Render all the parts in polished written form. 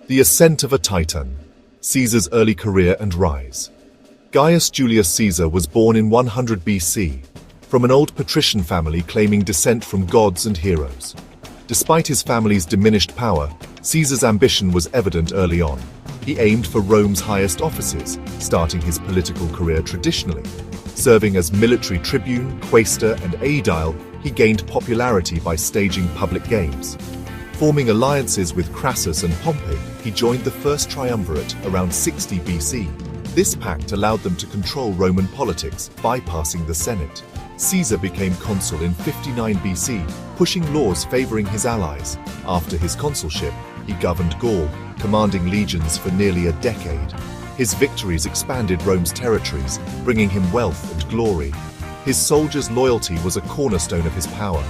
The Ascent of a Titan, Caesar's early career and rise. Gaius Julius Caesar was born in 100 BC, from an old patrician family claiming descent from gods and heroes. Despite his family's diminished power, Caesar's ambition was evident early on. He aimed for Rome's highest offices, starting his political career traditionally. Serving as military tribune, quaestor, and aedile, he gained popularity by staging public games. Forming alliances with Crassus and Pompey, he joined the First Triumvirate around 60 BC. This pact allowed them to control Roman politics, bypassing the Senate. Caesar became consul in 59 BC, pushing laws favoring his allies. After his consulship, he governed Gaul, commanding legions for nearly a decade. His victories expanded Rome's territories, bringing him wealth and glory. His soldiers' loyalty was a cornerstone of his power.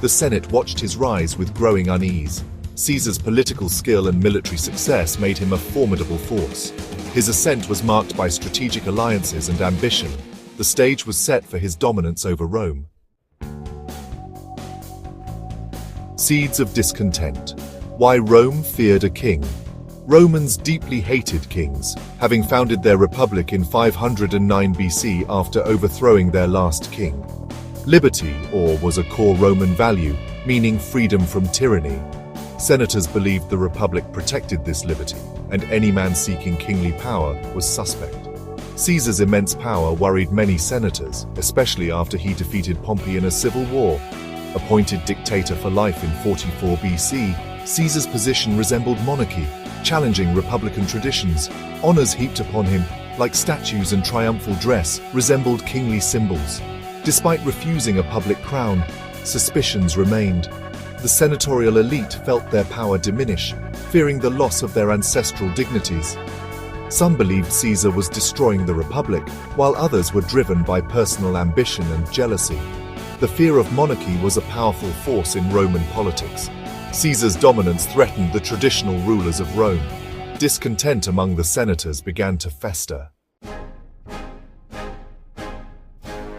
The Senate watched his rise with growing unease. Caesar's political skill and military success made him a formidable force. His ascent was marked by strategic alliances and ambition. The stage was set for his dominance over Rome. Seeds of discontent. Why Rome feared a king. Romans deeply hated kings, having founded their republic in 509 BC after overthrowing their last king. Liberty, was a core Roman value, meaning freedom from tyranny. Senators believed the republic protected this liberty, and any man seeking kingly power was suspect. Caesar's immense power worried many senators, especially after he defeated Pompey in a civil war. Appointed dictator for life in 44 BC, Caesar's position resembled monarchy, challenging republican traditions. Honors heaped upon him, like statues and triumphal dress, resembled kingly symbols. Despite refusing a public crown, suspicions remained. The senatorial elite felt their power diminish, fearing the loss of their ancestral dignities. Some believed Caesar was destroying the republic, while others were driven by personal ambition and jealousy. The fear of monarchy was a powerful force in Roman politics. Caesar's dominance threatened the traditional rulers of Rome. Discontent among the senators began to fester.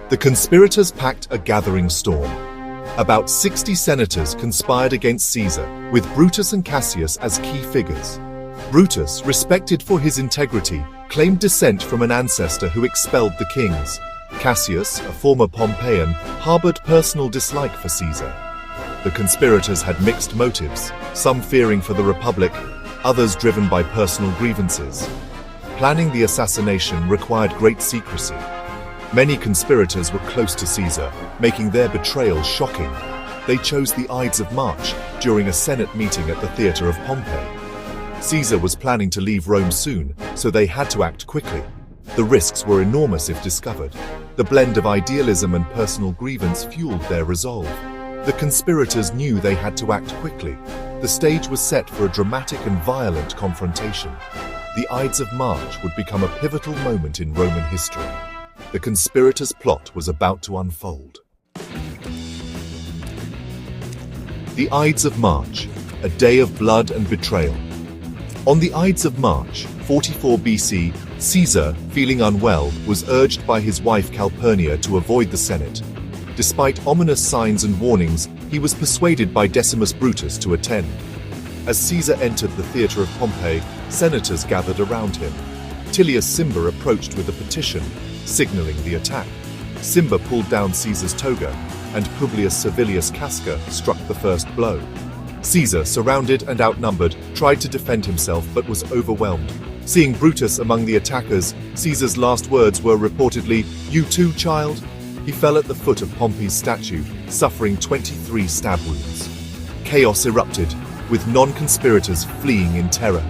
The conspirators packed a gathering storm. About 60 senators conspired against Caesar, with Brutus and Cassius as key figures. Brutus, respected for his integrity, claimed descent from an ancestor who expelled the kings. Cassius, a former Pompeian, harbored personal dislike for Caesar. The conspirators had mixed motives, some fearing for the Republic, others driven by personal grievances. Planning the assassination required great secrecy. Many conspirators were close to Caesar, making their betrayal shocking. They chose the Ides of March during a Senate meeting at the theater of Pompey. Caesar was planning to leave Rome soon, so they had to act quickly. The risks were enormous if discovered. The blend of idealism and personal grievance fueled their resolve. The conspirators knew they had to act quickly. The stage was set for a dramatic and violent confrontation. The Ides of March would become a pivotal moment in Roman history. The conspirators' plot was about to unfold. The Ides of March, a day of blood and betrayal. On the Ides of March, 44 BC, Caesar, feeling unwell, was urged by his wife Calpurnia to avoid the Senate. Despite ominous signs and warnings, he was persuaded by Decimus Brutus to attend. As Caesar entered the theater of Pompey, senators gathered around him. Tillius Cimber approached with a petition, signaling the attack. Cimber pulled down Caesar's toga, and Publius Servilius Casca struck the first blow. Caesar, surrounded and outnumbered, tried to defend himself but was overwhelmed. Seeing Brutus among the attackers, Caesar's last words were reportedly, "You too, child?" He fell at the foot of Pompey's statue, suffering 23 stab wounds. Chaos erupted, with non-conspirators fleeing in terror.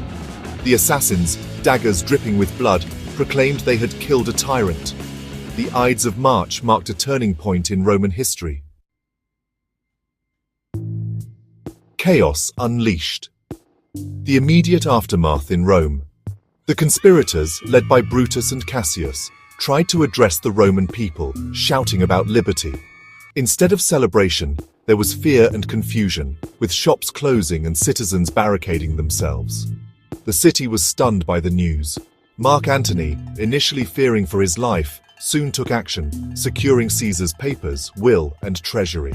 The assassins, daggers dripping with blood, proclaimed they had killed a tyrant. The Ides of March marked a turning point in Roman history. Chaos unleashed. The immediate aftermath in Rome. The conspirators, led by Brutus and Cassius, tried to address the Roman people, shouting about liberty. Instead of celebration, there was fear and confusion, with shops closing and citizens barricading themselves. The city was stunned by the news. Mark Antony, initially fearing for his life, soon took action, securing Caesar's papers, will, and treasury.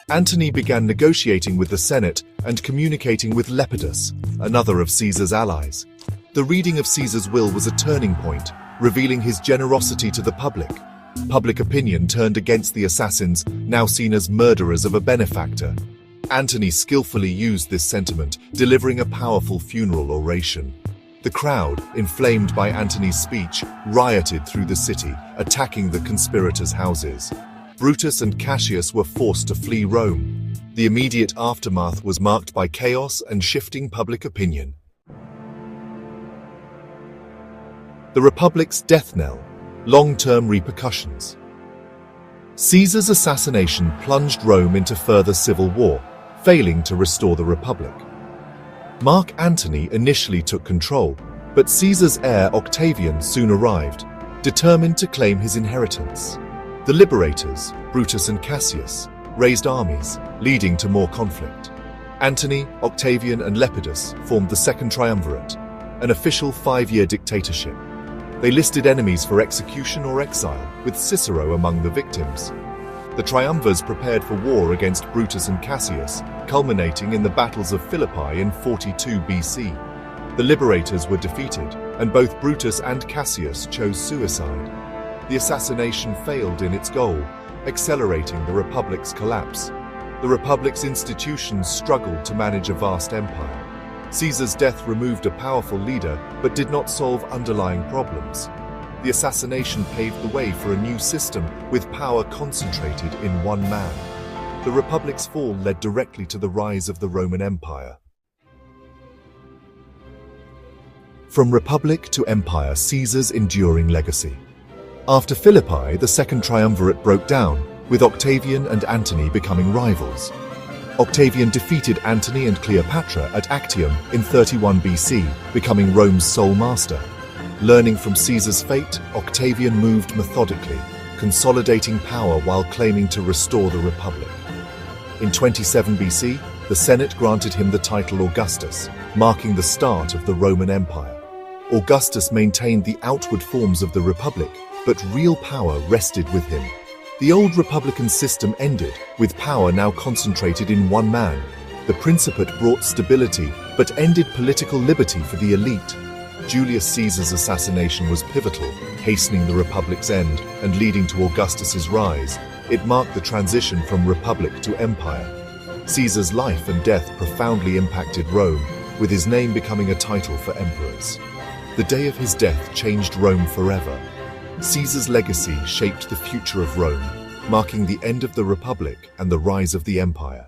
Antony began negotiating with the Senate, and communicating with Lepidus, another of Caesar's allies. The reading of Caesar's will was a turning point, revealing his generosity to the public. Public opinion turned against the assassins, now seen as murderers of a benefactor. Antony skillfully used this sentiment, delivering a powerful funeral oration. The crowd, inflamed by Antony's speech, rioted through the city, attacking the conspirators' houses. Brutus and Cassius were forced to flee Rome. The immediate aftermath was marked by chaos and shifting public opinion. The Republic's death knell, long-term repercussions. Caesar's assassination plunged Rome into further civil war, failing to restore the Republic. Mark Antony initially took control, but Caesar's heir Octavian soon arrived, determined to claim his inheritance. The liberators, Brutus and Cassius, raised armies, leading to more conflict. Antony, Octavian, and Lepidus formed the Second Triumvirate, an official 5-year dictatorship. They listed enemies for execution or exile, with Cicero among the victims. The triumvirs prepared for war against Brutus and Cassius, culminating in the battles of Philippi in 42 BC. The liberators were defeated, and both Brutus and Cassius chose suicide. The assassination failed in its goal, accelerating the Republic's collapse. The Republic's institutions struggled to manage a vast empire. Caesar's death removed a powerful leader, but did not solve underlying problems. The assassination paved the way for a new system, with power concentrated in one man. The Republic's fall led directly to the rise of the Roman Empire. From Republic to Empire, Caesar's enduring legacy. After Philippi, the Second Triumvirate broke down, with Octavian and Antony becoming rivals. Octavian defeated Antony and Cleopatra at Actium in 31 BC, becoming Rome's sole master. Learning from Caesar's fate, Octavian moved methodically, consolidating power while claiming to restore the Republic. In 27 BC, the Senate granted him the title Augustus, marking the start of the Roman Empire. Augustus maintained the outward forms of the Republic, but real power rested with him. The old republican system ended, with power now concentrated in one man. The Principate brought stability, but ended political liberty for the elite. Julius Caesar's assassination was pivotal, hastening the Republic's end and leading to Augustus's rise. It marked the transition from Republic to Empire. Caesar's life and death profoundly impacted Rome, with his name becoming a title for emperors. The day of his death changed Rome forever. Caesar's legacy shaped the future of Rome, marking the end of the Republic and the rise of the Empire.